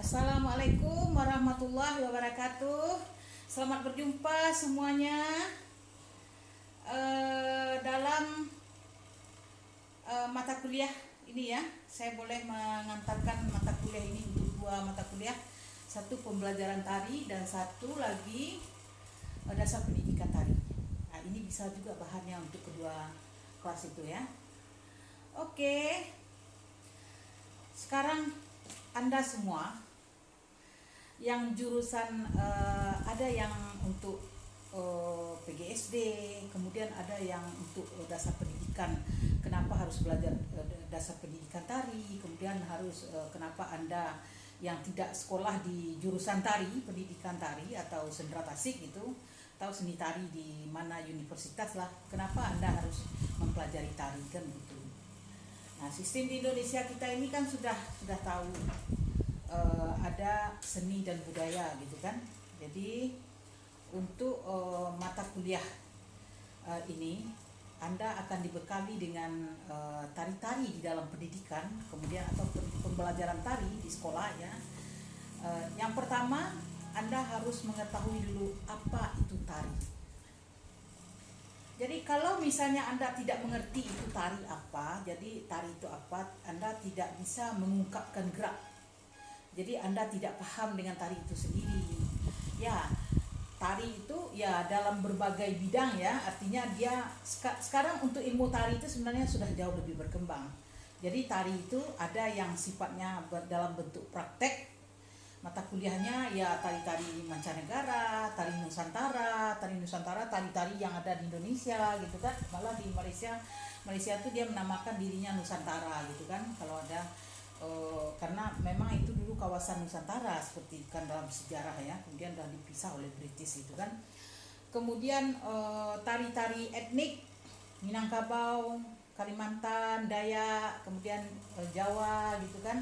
Assalamualaikum warahmatullahi wabarakatuh. Selamat berjumpa semuanya dalam mata kuliah ini ya. Saya boleh mengantarkan mata kuliah ini untuk dua mata kuliah. Satu pembelajaran tari dan satu lagi dasar pendidikan tari. Nah, ini bisa juga bahannya untuk kedua kelas itu ya. Oke. Sekarang Anda semua yang jurusan ada yang untuk PGSD, kemudian ada yang untuk dasar pendidikan. Kenapa harus belajar dasar pendidikan tari? Kemudian harus kenapa Anda yang tidak sekolah di jurusan tari, pendidikan tari atau sendera tasik gitu, atau seni tari di mana universitas lah, kenapa Anda harus mempelajari tari kan gitu. Nah, sistem di Indonesia kita ini kan sudah tahu ada seni dan budaya gitu kan. Jadi untuk mata kuliah ini Anda akan dibekali dengan tari-tari di dalam pendidikan, kemudian atau pembelajaran tari di sekolah ya. Yang pertama, Anda harus mengetahui dulu apa itu tari. Jadi kalau misalnya Anda tidak mengerti itu tari apa, jadi tari itu apa, Anda tidak bisa mengungkapkan gerak. Jadi Anda tidak paham dengan tari itu sendiri. Ya, tari itu ya dalam berbagai bidang ya, artinya dia sekarang untuk ilmu tari itu sebenarnya sudah jauh lebih berkembang. Jadi tari itu ada yang sifatnya dalam bentuk praktek. Mata kuliahnya ya tari-tari mancanegara, tari Nusantara, tari-tari yang ada di Indonesia gitu kan. Malah di Malaysia tuh dia menamakan dirinya Nusantara gitu kan. Kalau ada karena memang itu dulu kawasan Nusantara seperti kan dalam sejarah ya. Kemudian sudah dipisah oleh British itu kan. Kemudian tari-tari etnik Minangkabau, Kalimantan, Dayak, kemudian Jawa gitu kan.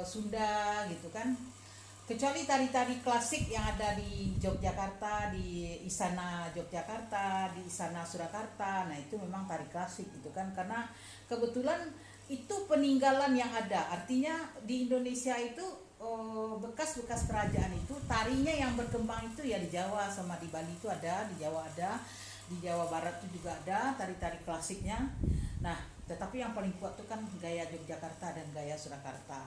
Sunda gitu kan. Kecuali tari-tari klasik yang ada di Yogyakarta, di Istana Yogyakarta, di Istana Surakarta. Nah, itu memang tari klasik gitu kan, karena kebetulan itu peninggalan yang ada. Artinya di Indonesia itu bekas-bekas kerajaan itu tarinya yang berkembang itu ya di Jawa sama di Bali itu ada, di Jawa ada, di Jawa Barat itu juga ada tari-tari klasiknya. Nah, tetapi yang paling kuat itu kan gaya Yogyakarta dan gaya Surakarta.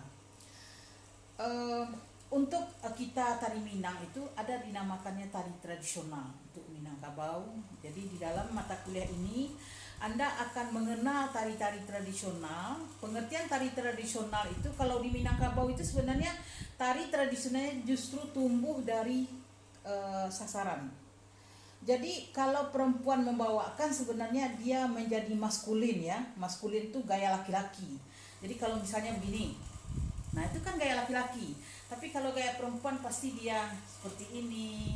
Untuk kita tari Minang itu ada dinamakannya tari tradisional untuk Minangkabau. Jadi di dalam mata kuliah ini Anda akan mengenal tari-tari tradisional. Pengertian tari tradisional itu kalau di Minangkabau itu sebenarnya tari tradisionalnya justru tumbuh dari sasaran. Jadi kalau perempuan membawakan sebenarnya dia menjadi maskulin ya. Maskulin itu gaya laki-laki. Jadi kalau misalnya begini, nah itu kan gaya laki-laki. Tapi kalau gaya perempuan pasti dia seperti ini,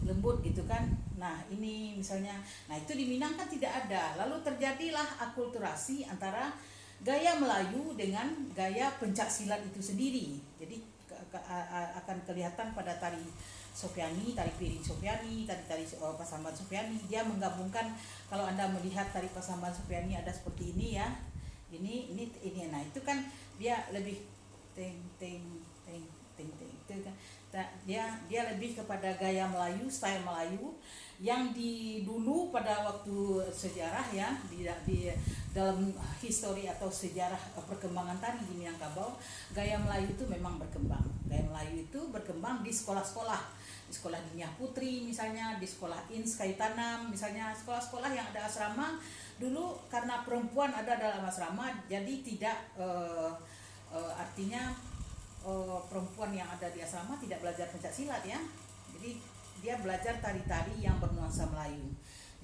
lembut gitu kan. Nah ini misalnya, nah itu di Minang kan tidak ada. Lalu terjadilah akulturasi antara gaya Melayu dengan gaya pencak silat itu sendiri. Jadi akan kelihatan pada tari Sofiani, tari piring Sofiani, tari Pasamban Sofiani. Dia menggabungkan, kalau Anda melihat tari Pasamban Sofiani ada seperti ini ya. Ini. Nah itu kan dia lebih ting itu kan. Dia lebih kepada gaya Melayu, style Melayu yang di dulu pada waktu sejarah ya di dalam histori atau sejarah perkembangan tari di Minangkabau, gaya Melayu itu memang berkembang. Gaya Melayu itu berkembang di sekolah-sekolah. Di sekolah Dinia Putri misalnya, di sekolah Ins Kayu Tanam misalnya, sekolah-sekolah yang ada asrama dulu karena perempuan ada dalam asrama, jadi tidak artinya perempuan yang ada di asrama tidak belajar pencak silat ya. Jadi dia belajar tari-tari yang bernuansa Melayu.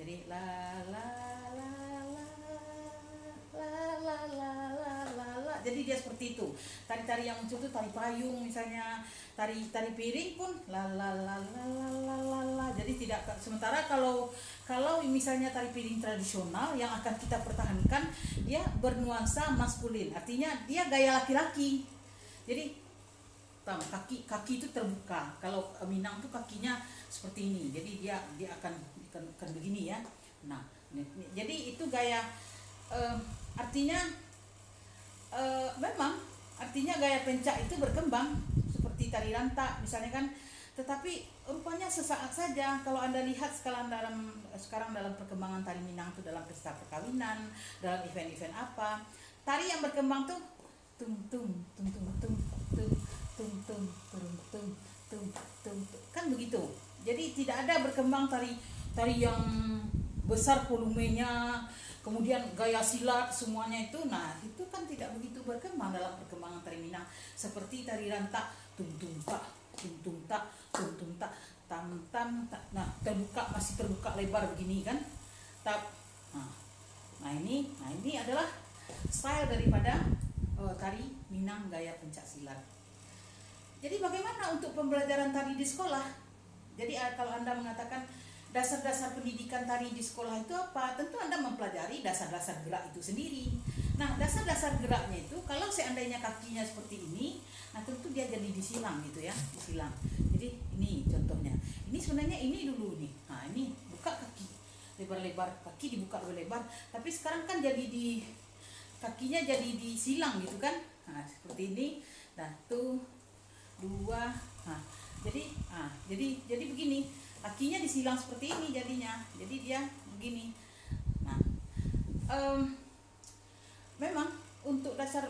Jadi la la la la la la la la la la. Jadi dia seperti itu. Tari-tari yang muncul itu tari payung misalnya, tari piring pun la la la la la la la. Jadi tidak, sementara kalau misalnya tari piring tradisional yang akan kita pertahankan dia bernuansa maskulin. Artinya dia gaya laki-laki. Jadi kaki itu terbuka. Kalau Minang tuh kakinya seperti ini. Jadi dia akan begini ya. Nah, jadi itu gaya artinya memang artinya gaya pencak itu berkembang seperti tari rantak misalnya kan, tetapi rupanya sesaat saja. Kalau Anda lihat sekarang dalam perkembangan tari Minang itu dalam pesta perkawinan, dalam event-event apa, tari yang berkembang tuh tung tung tung tung tung tung tung tung tung tung tung tung kan begitu. Jadi tidak ada berkembang tari yang besar volumenya, kemudian gaya silat semuanya itu. Nah, itu kan tidak begitu berkembang dalam perkembangan tari Minang. Seperti tari rantak tung tung tak tung tung tak tung tung tak tam tam tak. Nah, masih terbuka lebar begini kan. Nah ini adalah style daripada tari Minang gaya pencak silat. Jadi bagaimana untuk pembelajaran tari di sekolah? Jadi kalau Anda mengatakan dasar-dasar pendidikan tari di sekolah itu apa? Tentu Anda mempelajari dasar-dasar gerak itu sendiri. Nah, dasar-dasar geraknya itu kalau seandainya kakinya seperti ini, nah tentu dia jadi disilang gitu ya, disilang. Jadi ini contohnya. Ini sebenarnya ini dulu nih. Nah, ini buka kaki lebar-lebar, kaki dibuka lebar-lebar, tapi sekarang kan jadi kakinya jadi disilang gitu kan. Nah, seperti ini. Nah, tuh 2. Nah, jadi begini. Kakinya disilang seperti ini jadinya. Jadi dia begini. Nah, memang untuk dasar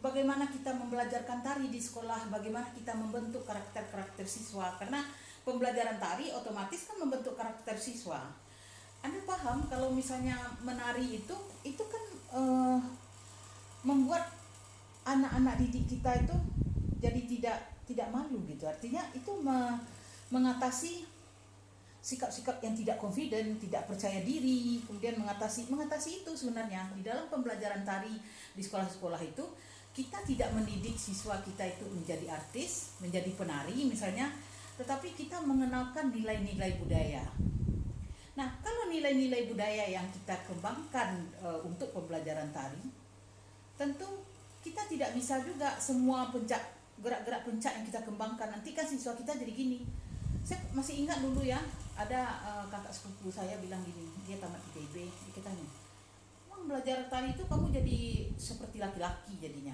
bagaimana kita membelajarkan tari di sekolah, bagaimana kita membentuk karakter siswa, karena pembelajaran tari otomatis kan membentuk karakter siswa. Anda paham kalau misalnya menari itu kan membuat anak-anak didik kita itu jadi tidak malu gitu. Artinya itu mengatasi sikap-sikap yang tidak confident, tidak percaya diri, kemudian mengatasi itu sebenarnya di dalam pembelajaran tari di sekolah-sekolah itu. Kita tidak mendidik siswa kita itu menjadi artis, menjadi penari misalnya, tetapi kita mengenalkan nilai-nilai budaya. Nah, kalau nilai-nilai budaya yang kita kembangkan untuk pembelajaran tari, tentu kita tidak bisa juga semua gerak-gerak pencak yang kita kembangkan. Nanti kan siswa kita jadi gini. Saya masih ingat dulu ya, ada kakak sepupu saya bilang gini, dia tamat ITB, dia tanya, "Emang belajar tari itu kamu jadi seperti laki-laki jadinya?"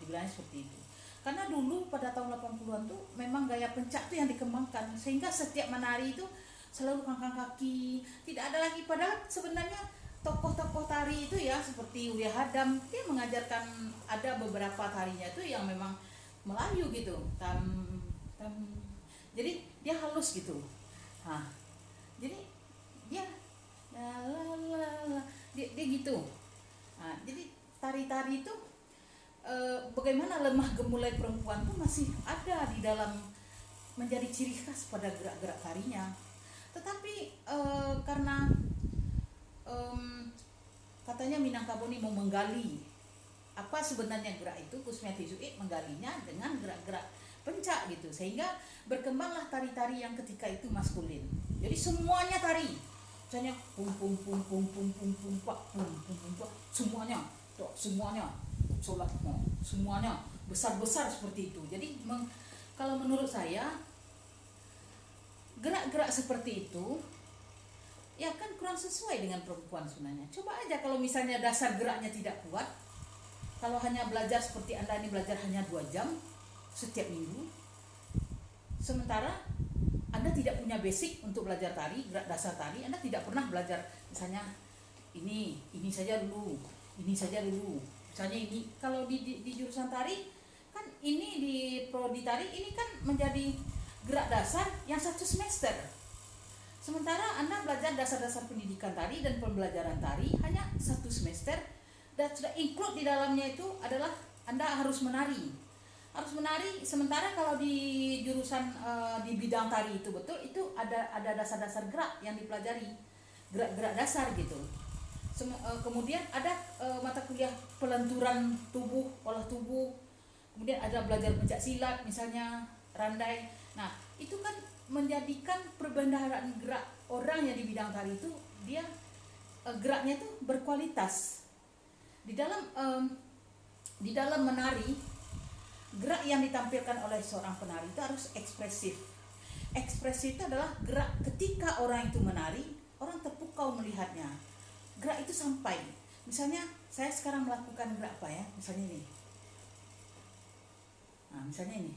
Dibilangnya seperti itu. Karena dulu pada tahun 80-an tuh memang gaya pencak tuh yang dikembangkan, sehingga setiap menari itu selalu kangkang kaki, tidak ada lagi. Padahal sebenarnya tokoh-tokoh tari itu ya seperti Uya Hadam, dia mengajarkan ada beberapa tarinya itu yang memang Melayu gitu, jadi dia halus gitu. Nah, jadi dia dia gitu. Nah, jadi tari-tari itu bagaimana lemah gemulai perempuan tuh masih ada di dalam menjadi ciri khas pada gerak-gerak tarinya. Tetapi karena katanya Minangkabau ini mau menggali apa sebenarnya gerak itu, Kusmiati Zuid menggalinya dengan gerak-gerak pencak gitu, sehingga berkembanglah tari-tari yang ketika itu maskulin. Jadi semuanya tari, misalnya pum pum pum pum pum pum pum pak pum pum pum pak, semuanya sholat semuanya besar-besar seperti itu. Jadi kalau menurut saya gerak-gerak seperti itu ya kan kurang sesuai dengan perempuan sebenarnya. Coba aja kalau misalnya dasar geraknya tidak kuat, kalau hanya belajar seperti Anda ini belajar hanya 2 jam setiap minggu, sementara Anda tidak punya basic untuk belajar tari, gerak dasar tari, Anda tidak pernah belajar misalnya ini saja dulu, misalnya ini. Kalau di jurusan tari kan ini di prodi tari ini kan menjadi gerak dasar yang 1 semester, sementara Anda belajar dasar-dasar pendidikan tari dan pembelajaran tari hanya 1 semester, dan sudah include di dalamnya itu adalah Anda harus menari. Sementara kalau di jurusan di bidang tari itu betul itu ada dasar-dasar gerak yang dipelajari, gerak-gerak dasar gitu. Kemudian ada mata kuliah pelenturan tubuh, olah tubuh, kemudian ada belajar pencak silat misalnya, randai. Nah, itu kan menjadikan perbendaharaan gerak orang yang di bidang tari itu dia geraknya itu berkualitas. Di dalam menari, gerak yang ditampilkan oleh seorang penari itu harus ekspresif. Ekspresif itu adalah gerak ketika orang itu menari, orang terpukau melihatnya. Gerak itu sampai. Misalnya saya sekarang melakukan gerak apa ya? Misalnya ini. Nah, misalnya ini.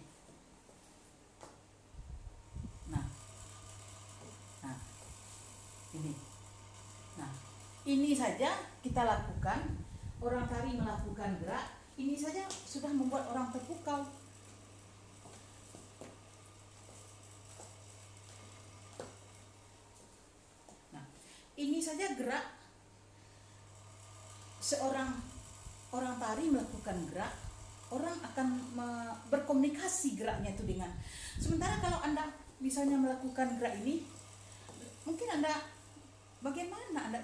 Ini saja kita lakukan, orang tari melakukan gerak, ini saja sudah membuat orang terpukau. Nah, ini saja gerak orang tari melakukan gerak, orang akan berkomunikasi geraknya itu dengan. Sementara kalau Anda misalnya melakukan gerak ini, mungkin Anda bagaimana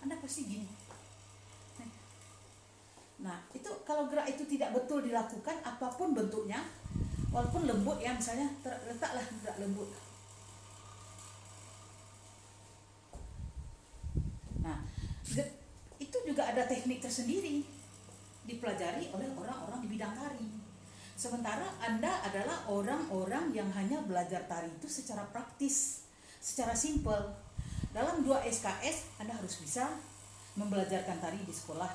Anda pasti gini. Nah, itu kalau gerak itu tidak betul dilakukan apapun bentuknya, walaupun lembut ya, misalnya letaklah gerak lembut. Nah, itu juga ada teknik tersendiri dipelajari oleh orang-orang di bidang tari. Sementara Anda adalah orang-orang yang hanya belajar tari itu secara praktis, secara simpel. Dalam 2 SKS Anda harus bisa membelajarkan tari di sekolah.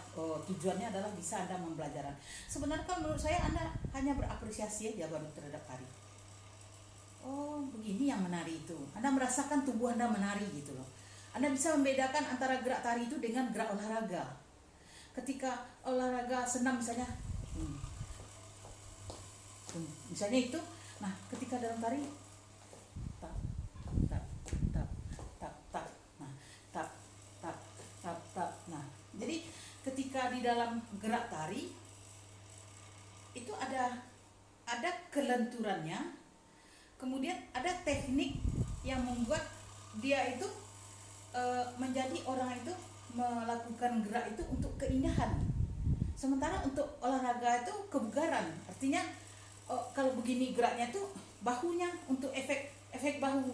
Tujuannya adalah bisa Anda membelajaran. Sebenarnya kan menurut saya Anda hanya berapresiasi aja baru terhadap tari. Oh, begini yang menari itu. Anda merasakan tubuh Anda menari gitu loh. Anda bisa membedakan antara gerak tari itu dengan gerak olahraga. Ketika olahraga senam misalnya, misalnya itu, nah ketika dalam tari tap tap tap tap tap, nah tap tap tap tap. Nah, jadi ketika di dalam gerak tari itu ada kelenturannya, kemudian ada teknik yang membuat dia itu menjadi orang itu melakukan gerak itu untuk keindahan. Sementara untuk olahraga itu kebugaran. Artinya kalau begini geraknya itu bahunya untuk efek bahu.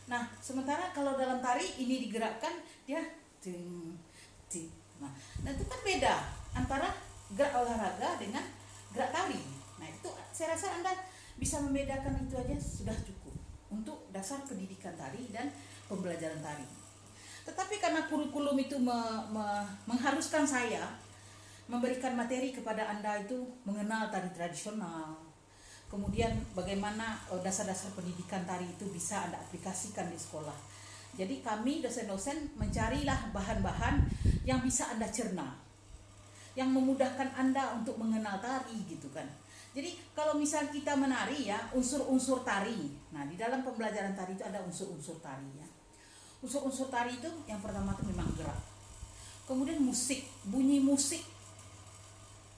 Nah, sementara kalau dalam tari ini digerakkan dia ting ting. Nah, itu kan beda antara gerak olahraga dengan gerak tari. Nah, itu saya rasa Anda bisa membedakan itu aja sudah cukup untuk dasar pendidikan tari dan pembelajaran tari. Tetapi karena kurikulum itu mengharuskan saya memberikan materi kepada Anda itu mengenal tari tradisional, kemudian bagaimana dasar-dasar pendidikan tari itu bisa Anda aplikasikan di sekolah. Jadi kami dosen-dosen mencarilah bahan-bahan yang bisa Anda cerna, yang memudahkan Anda untuk mengenal tari gitu kan. Jadi kalau misal kita menari ya, unsur-unsur tari. Nah, di dalam pembelajaran tari itu ada unsur-unsur tari ya. Unsur-unsur tari itu yang pertama itu memang gerak. Kemudian musik, bunyi musik.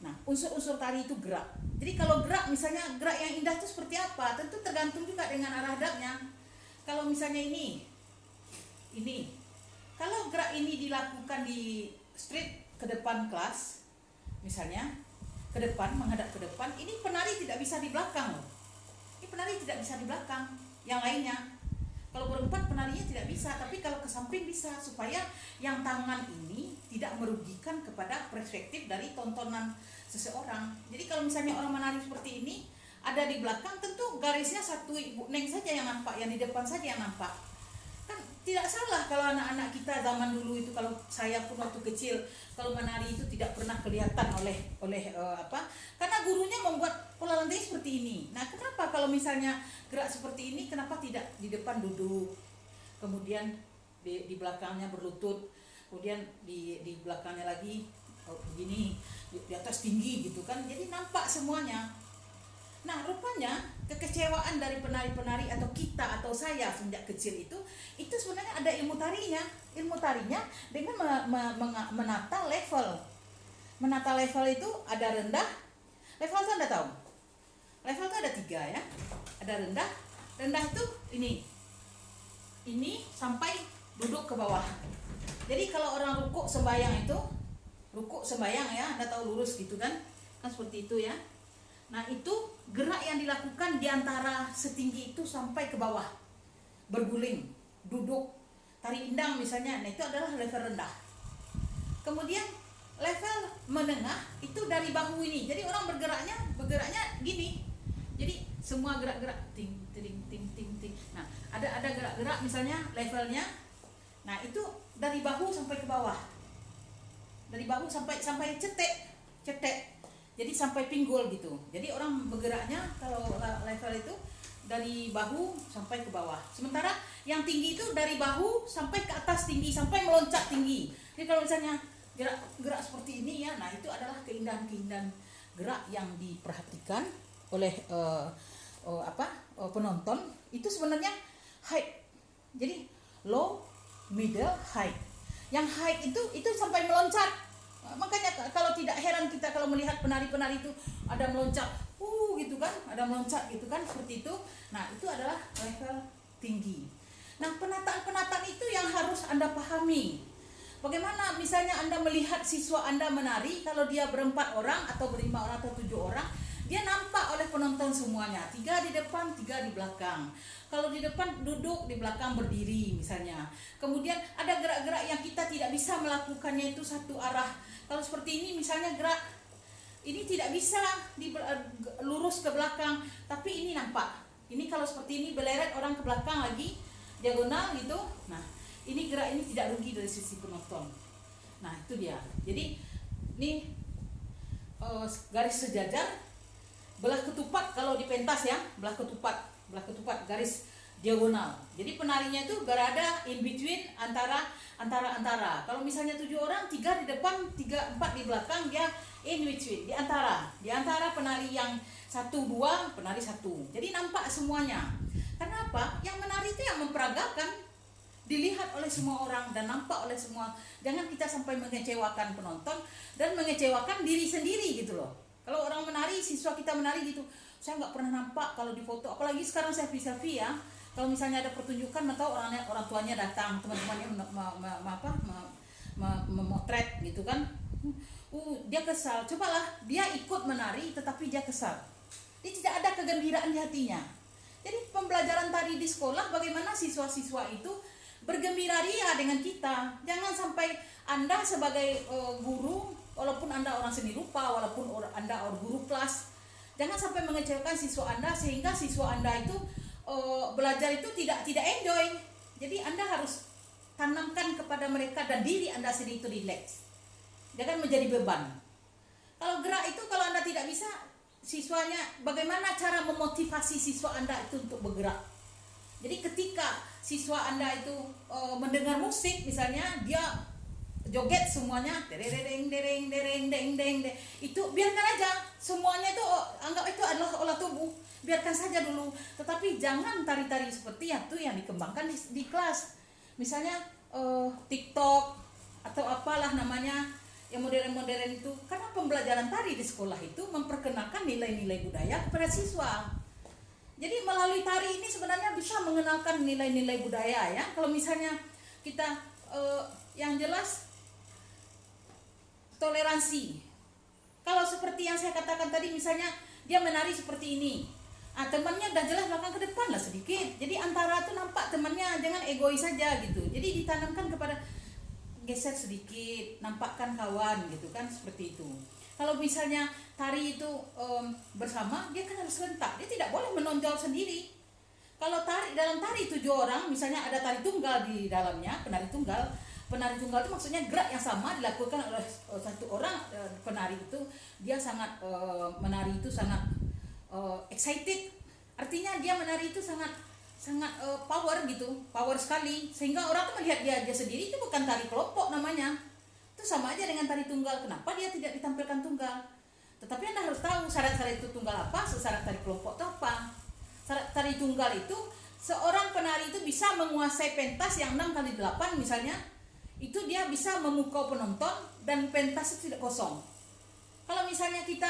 Nah, unsur-unsur tari itu gerak. Jadi kalau gerak, misalnya gerak yang indah itu seperti apa? Tentu tergantung juga dengan arah hadapnya. Kalau misalnya ini. Kalau gerak ini dilakukan di street ke depan kelas, misalnya ke depan, menghadap ke depan, ini penari tidak bisa di belakang loh. Ini penari tidak bisa di belakang. Yang lainnya. Kalau berempat penarinya tidak bisa, tapi kalau ke samping bisa, supaya yang tangan ini tidak merugikan kepada perspektif dari tontonan seseorang. Jadi kalau misalnya orang menari seperti ini, ada di belakang, tentu garisnya satu ibu neng saja yang nampak, yang di depan saja yang nampak. Kan tidak salah kalau anak-anak kita zaman dulu itu, kalau saya pun waktu kecil, kalau menari itu tidak pernah kelihatan oleh karena gurunya membuat pola lantai seperti ini. Nah, kenapa kalau misalnya gerak seperti ini, kenapa tidak di depan duduk, kemudian di belakangnya berlutut, kemudian di belakangnya lagi begini, di atas tinggi gitu kan, jadi nampak semuanya. Nah, rupanya kekecewaan dari penari-penari atau kita atau saya sejak kecil itu sebenarnya ada ilmu tarinya. Ilmu tarinya dengan menata level. Menata level itu ada rendah. Level itu Anda tahu? Level itu ada 3 ya. Ada rendah. Rendah itu ini sampai duduk ke bawah. Jadi kalau orang rukuk sembahyang itu, rukuk sembahyang ya, Anda tahu lurus gitu kan? Kan seperti itu ya. Nah, itu gerak yang dilakukan di antara setinggi itu sampai ke bawah. Berguling, duduk, tari indang misalnya, nah itu adalah level rendah. Kemudian level menengah itu dari bahu ini. Jadi orang bergeraknya gini. Jadi semua gerak-gerak ting ting ting ting ting. Nah, ada gerak-gerak misalnya levelnya. Nah, itu dari bahu sampai ke bawah. Dari bahu sampai cetek. Jadi sampai pinggul gitu. Jadi orang bergeraknya kalau level itu dari bahu sampai ke bawah. Sementara yang tinggi itu dari bahu sampai ke atas tinggi, sampai meloncat tinggi. Jadi kalau misalnya gerak seperti ini ya, nah itu adalah keindahan-keindahan gerak yang diperhatikan oleh penonton. Itu sebenarnya height. Jadi low, middle, high. Yang high itu sampai meloncat. Makanya kalau tidak heran kita kalau melihat penari-penari itu ada meloncat, gitu kan, ada meloncat gitu kan, seperti itu. Nah, itu adalah level tinggi. Nah, penataan-penataan itu yang harus Anda pahami. Bagaimana misalnya Anda melihat siswa Anda menari, kalau dia berempat orang atau berlima orang atau 7 orang, dia nampak oleh penonton semuanya. 3 di depan, 3 di belakang. Kalau di depan duduk, di belakang berdiri misalnya. Kemudian ada gerak-gerak yang kita tidak bisa melakukannya itu satu arah. Kalau seperti ini misalnya gerak ini tidak bisa lurus ke belakang, tapi ini nampak. Ini kalau seperti ini beleret orang ke belakang lagi, diagonal gitu. Nah, ini gerak ini tidak rugi dari sisi penonton. Nah, itu dia. Jadi ini garis sejajar, belah ketupat kalau di pentas ya, belah ketupat garis diagonal. Jadi penarinya itu berada in between antara. Kalau misalnya 7 orang, 3 di depan, 4 di belakang, dia in between, di antara penari yang 1, 2, penari 1. Jadi nampak semuanya. Kenapa? Yang menari itu yang memperagakan, dilihat oleh semua orang dan nampak oleh semua. Jangan kita sampai mengecewakan penonton dan mengecewakan diri sendiri gitu loh. Kalau orang menari, siswa kita menari gitu, saya nggak pernah nampak kalau di foto. Apalagi sekarang selfie ya. Kalau misalnya ada pertunjukan atau orang tuanya datang, teman-temannya memotret gitu kan. Dia kesal. Cobalah dia ikut menari tetapi dia kesal. Dia tidak ada kegembiraan di hatinya. Jadi pembelajaran tari di sekolah, bagaimana siswa-siswa itu bergembira ria dengan kita. Jangan sampai Anda sebagai guru, walaupun Anda orang seni rupa, walaupun Anda orang guru kelas, jangan sampai mengecewakan siswa Anda sehingga siswa Anda itu belajar itu tidak enjoy. Jadi Anda harus tanamkan kepada mereka dan diri Anda sendiri itu relax. Jangan menjadi beban. Kalau gerak itu kalau Anda tidak bisa, siswanya bagaimana cara memotivasi siswa Anda itu untuk bergerak. Jadi ketika siswa Anda itu mendengar musik misalnya, dia joget semuanya, dereng dereng dereng dereng dereng, itu biarkan aja semuanya itu, anggap itu adalah olah tubuh, biarkan saja dulu. Tetapi jangan tari-tari seperti itu yang dikembangkan di kelas, misalnya TikTok atau apalah namanya yang modern-modern itu. Karena pembelajaran tari di sekolah itu memperkenalkan nilai-nilai budaya kepada siswa. Jadi melalui tari ini sebenarnya bisa mengenalkan nilai-nilai budaya ya. Kalau misalnya kita yang jelas toleransi. Kalau seperti yang saya katakan tadi, misalnya dia menari seperti ini, temannya udah jelas belakang ke depan lah sedikit. Jadi antara tuh nampak temannya, jangan egois saja gitu. Jadi ditanamkan kepada geser sedikit, nampakkan kawan gitu kan, seperti itu. Kalau misalnya tari itu bersama, dia kan harus serentak. Dia tidak boleh menonjol sendiri. Kalau dalam tari 7 orang, misalnya ada tari tunggal di dalamnya, penari tunggal. Penari tunggal itu maksudnya gerak yang sama dilakukan oleh satu orang. Penari itu dia sangat menari itu sangat excited. Artinya dia menari itu sangat power gitu, power sekali, sehingga orang tuh melihat dia sendiri itu bukan tari kelompok namanya. Itu sama aja dengan tari tunggal. Kenapa dia tidak ditampilkan tunggal? Tetapi Anda harus tahu syarat-syarat itu tunggal apa, syarat tari kelompok itu apa. Syarat tari tunggal itu seorang penari itu bisa menguasai pentas yang 6x8 misalnya. Itu dia bisa memukau penonton dan pentas itu tidak kosong. Kalau misalnya kita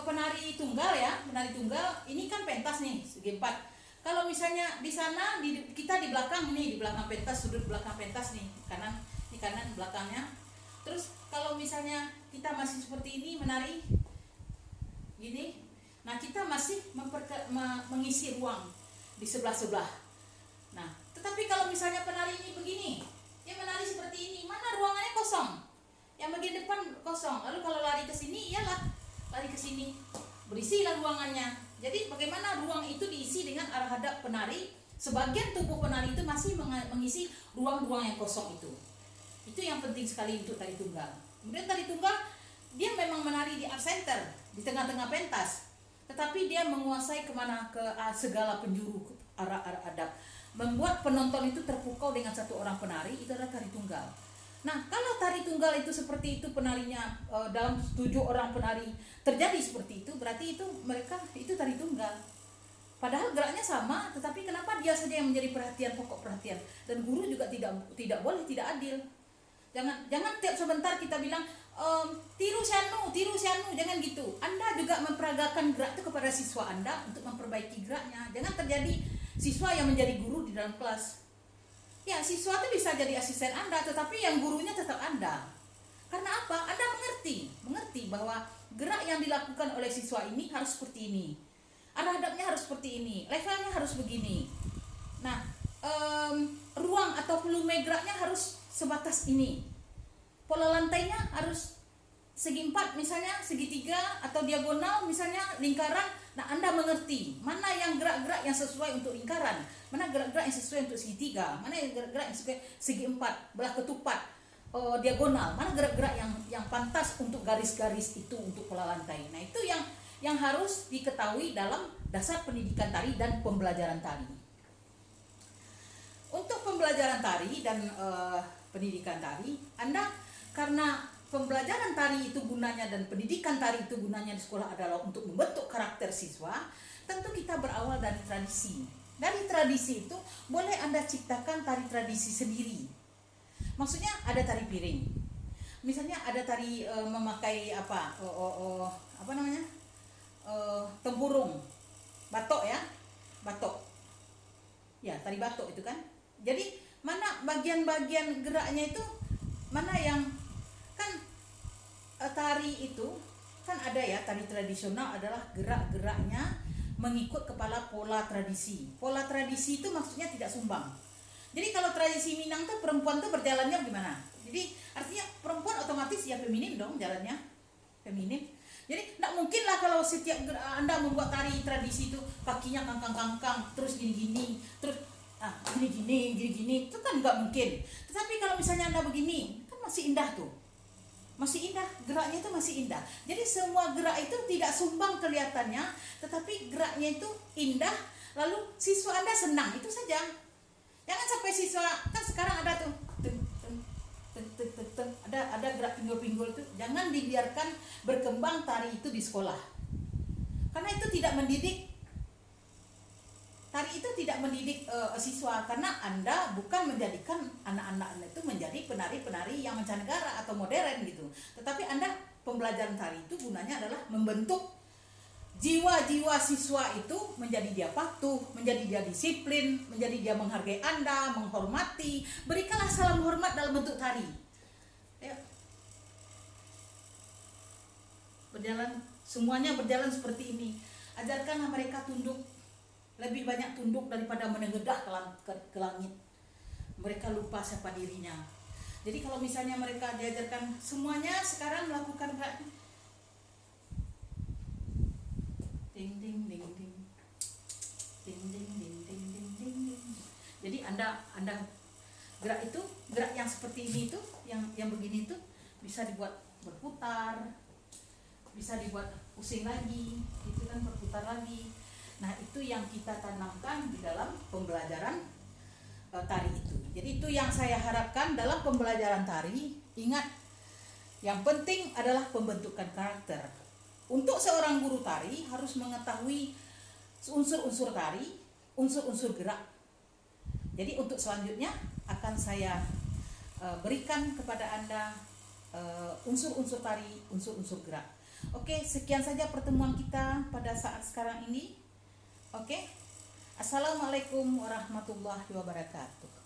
penari tunggal ya, penari tunggal ini kan pentas nih segi 4. Kalau misalnya di sana kita di belakang nih, di belakang pentas, sudut belakang pentas nih, di kanan belakangnya. Terus kalau misalnya kita masih seperti ini menari gini, nah kita masih mengisi ruang di sebelah-sebelah. Nah, tetapi kalau misalnya penari ini begini, dia menari seperti ini, mana ruangannya kosong, yang bagian depan kosong. Lalu kalau lari ke sini, iyalah lari ke sini, berisilah ruangannya. Jadi bagaimana ruang itu diisi dengan arah hadap penari, sebagian tubuh penari itu masih mengisi ruang-ruang yang kosong itu. Itu yang penting sekali untuk tari tunggal. Kemudian tari tunggal dia memang menari di art center, di tengah-tengah pentas. tetapi dia menguasai kemana ke segala penjuru arah-arah adab, membuat penonton itu terpukau dengan satu orang penari. Itu adalah tari tunggal. Nah, kalau tari tunggal itu seperti itu penarinya, dalam 7 orang penari terjadi seperti itu, berarti itu mereka itu tari tunggal. Padahal geraknya sama, tetapi kenapa dia saja yang menjadi perhatian, pokok perhatian, dan guru juga tidak boleh, tidak adil. Jangan tiap sebentar kita bilang tiru sianu, jangan gitu. Anda juga memperagakan gerak itu kepada siswa Anda untuk memperbaiki geraknya. Jangan terjadi siswa yang menjadi guru di dalam kelas. Ya, siswa itu bisa jadi asisten Anda, tetapi yang gurunya tetap Anda. Karena apa? Anda mengerti bahwa gerak yang dilakukan oleh siswa ini harus seperti ini. Arah hadapnya harus seperti ini, levelnya harus begini. Nah, ruang atau volume geraknya harus sebatas ini. Pola lantainya harus segi 4 misalnya, segitiga atau diagonal misalnya, lingkaran. Nah, Anda mengerti mana yang gerak-gerak yang sesuai untuk lingkaran, mana gerak-gerak yang sesuai untuk segitiga, mana yang gerak-gerak yang sesuai segi 4, belah ketupat, diagonal, mana gerak-gerak yang pantas untuk garis-garis itu, untuk pola lantai. Nah, itu yang harus diketahui dalam dasar pendidikan tari dan pembelajaran tari. Untuk pembelajaran tari dan pendidikan tari, Anda karena pembelajaran tari itu gunanya dan pendidikan tari itu gunanya di sekolah adalah untuk membentuk karakter siswa, tentu kita berawal dari tradisi. Dari tradisi itu boleh Anda ciptakan tari tradisi sendiri. Maksudnya ada tari piring. Misalnya ada tari memakai apa namanya? Tempurung. Batok ya. Batok. Ya, tari batok itu kan. Jadi mana bagian-bagian geraknya itu, mana yang kan tari itu kan ada ya, tari tradisional adalah gerak-geraknya mengikut kepala pola tradisi. Pola tradisi itu maksudnya tidak sumbang. Jadi kalau tradisi Minang tuh perempuan tuh berjalannya gimana? Jadi artinya perempuan otomatis ya feminim dong jalannya, feminim. Jadi tidak mungkin lah kalau setiap Anda membuat tari tradisi itu kakinya kangkang-kangkang, terus gini-gini, terus gini-gini, itu kan nggak mungkin. Tetapi kalau misalnya Anda begini, kan masih indah tuh. Masih indah, geraknya itu masih indah. Jadi semua gerak itu tidak sumbang kelihatannya, tetapi geraknya itu indah, lalu siswa Anda senang, itu saja. Jangan sampai siswa, kan sekarang ada tuh ada gerak pinggul-pinggul itu, jangan dibiarkan berkembang tari itu di sekolah. Karena itu tidak mendidik. Tari itu tidak mendidik siswa, karena Anda bukan menjadikan anak-anak Anda itu menjadi penari-penari yang mancanegara atau modern gitu. Tetapi Anda pembelajaran tari itu gunanya adalah membentuk jiwa-jiwa siswa itu menjadi dia patuh, menjadi dia disiplin, menjadi dia menghargai Anda, menghormati. Berikanlah salam hormat dalam bentuk tari. Ya. Semuanya berjalan seperti ini. Ajarkanlah mereka tunduk. Lebih banyak tunduk daripada menengedah ke langit. Mereka lupa siapa dirinya. Jadi kalau misalnya mereka diajarkan semuanya sekarang melakukan gerak ding ding ding ding ding ding ding ding ding ding ding. Jadi anda gerak itu, gerak yang seperti ini itu, yang begini itu bisa dibuat berputar, bisa dibuat pusing lagi, itu kan berputar lagi. Nah, itu yang kita tanamkan di dalam pembelajaran tari itu. Jadi itu yang saya harapkan dalam pembelajaran tari. Ingat, yang penting adalah pembentukan karakter. Untuk seorang guru tari harus mengetahui unsur-unsur tari, unsur-unsur gerak. Jadi untuk selanjutnya akan saya berikan kepada Anda unsur-unsur tari, unsur-unsur gerak. Oke, sekian saja pertemuan kita pada saat sekarang ini. Oke. Assalamualaikum warahmatullahi wabarakatuh.